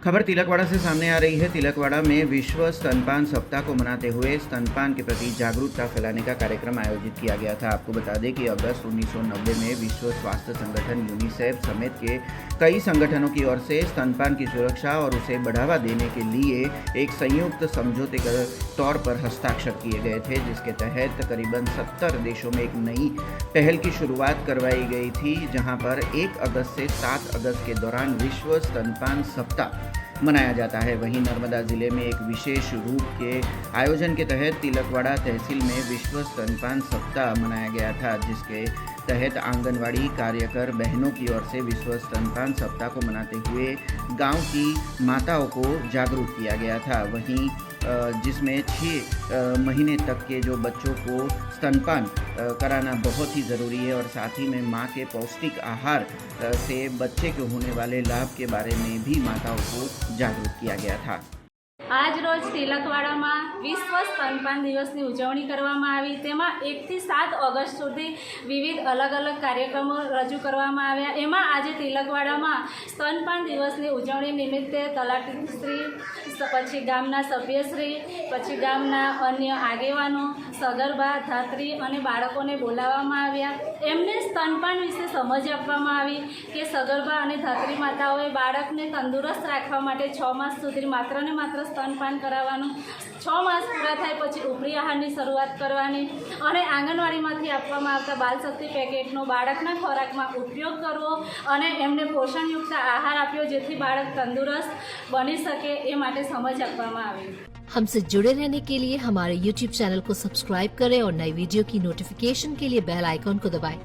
खबर तिलकवाड़ा से सामने आ रही है। तिलकवाड़ा में विश्व स्तनपान सप्ताह को मनाते हुए स्तनपान के प्रति जागरूकता फैलाने का कार्यक्रम आयोजित किया गया था। आपको बता दें कि अगस्त 1990 में विश्व स्वास्थ्य संगठन यूनिसेफ समेत के कई संगठनों की ओर से स्तनपान की सुरक्षा और उसे बढ़ावा देने के लिए एक संयुक्त समझौते के तौर पर हस्ताक्षर किए गए थे, जिसके तहत करीबन 70 देशों में एक नई पहल की शुरुआत करवाई गई थी, जहां पर 1 अगस्त से 7 अगस्त के दौरान विश्व स्तनपान सप्ताह मनाया जाता है। वहीं नर्मदा जिले में एक विशेष रूप के आयोजन के तहत तिलकवाड़ा तहसील में विश्व स्तनपान सप्ताह मनाया गया था, जिसके तहत आंगनवाड़ी कार्यकर बहनों की ओर से विश्व स्तनपान सप्ताह को मनाते हुए गांव की माताओं को जागरूक किया गया था। वहीं जिसमें 6 महीने तक के जो बच्चों को स्तनपान कराना बहुत ही ज़रूरी है और साथ ही में माँ के पौष्टिक आहार से बच्चे को होने वाले लाभ के बारे में भी माताओं को जागरूक किया गया था। आज रोज तिलकवाड़ा में विश्व स्तनपान दिवस की उजवणी करवामां आवी। तेमां 1 થી 7 ऑगस्ट सुधी विविध अलग अलग कार्यक्रमों रजू करवामां आव्या। एमां आज तिलकवाड़ा में स्तनपान दिवस की उजवणी निमित्ते तलाटीश्री, पछी गामना सभ्यश्री, पछी गामना अन्य आगेवानो, सगर्भा, धात्री अने बाळकोने बोलाववामां आव्या। एमने स्तनपान विषे समज आपवामां आवी के सगर्भा अने धात्री माताओए बाळकने तंदुरस्त राखवा माटे 6 मास सुधी मात्र ने मात्र स्तनपान कराववानुं। 6 मास पूरा थाय पछी उपरी आहाરની શરૂઆત કરવાની અને આંગણવાડીમાંથી આપવામાં આવતા બાલશક્તિ પેકેટનો બાળકના ખોરાકમાં ઉપયોગ કરવો અને એમને પોષણયુક્ત આહાર આપ્યો જેથી બાળક તંદુરસ્ત બની શકે એ માટે સમજ આપવામાં આવી। हमसे जुड़े रहने के लिए हमारे YouTube चैनल को सब्सक्राइब करें और नई वीडियो की नोटिफिकेशन के लिए बेल आइकॉन को दबाएं।